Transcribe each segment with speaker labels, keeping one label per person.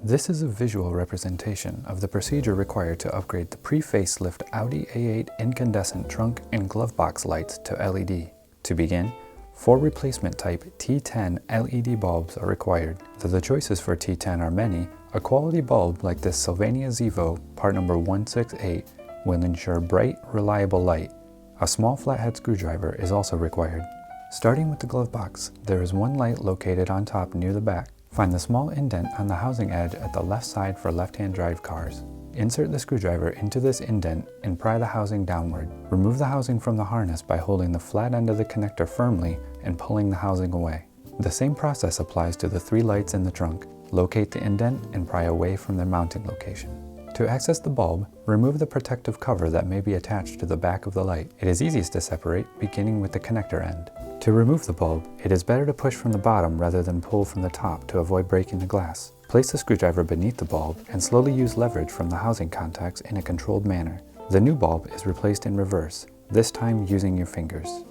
Speaker 1: This is a visual representation of the procedure required to upgrade the pre-facelift Audi A8 incandescent trunk and glove box lights to LED. To begin, 4 replacement type T10 LED bulbs are required. Though the choices for T10 are many, a quality bulb like this Sylvania Zevo part number 168 will ensure bright, reliable light. A small flathead screwdriver is also required. Starting with the glove box, there is one light located on top near the back. Find the small indent on the housing edge at the left side for left-hand drive cars. Insert the screwdriver into this indent and pry the housing downward. Remove the housing from the harness by holding the flat end of the connector firmly and pulling the housing away. The same process applies to the 3 lights in the trunk. Locate the indent and pry away from their mounting location. To access the bulb, remove the protective cover that may be attached to the back of the light. It is easiest to separate, beginning with the connector end. To remove the bulb, it is better to push from the bottom rather than pull from the top to avoid breaking the glass. Place the screwdriver beneath the bulb and slowly use leverage from the housing contacts in a controlled manner. The new bulb is replaced in reverse, this time using your fingers.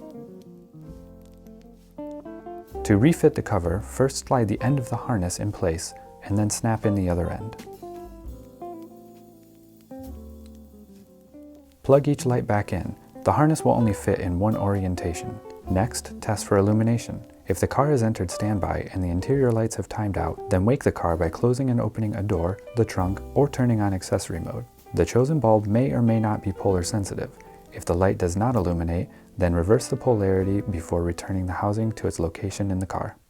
Speaker 1: To refit the cover, first slide the end of the harness in place and then snap in the other end. Plug each light back in. The harness will only fit in one orientation. Next, test for illumination. If the car has entered standby and the interior lights have timed out, then wake the car by closing and opening a door, the trunk, or turning on accessory mode. The chosen bulb may or may not be polar sensitive. If the light does not illuminate, then reverse the polarity before returning the housing to its location in the car.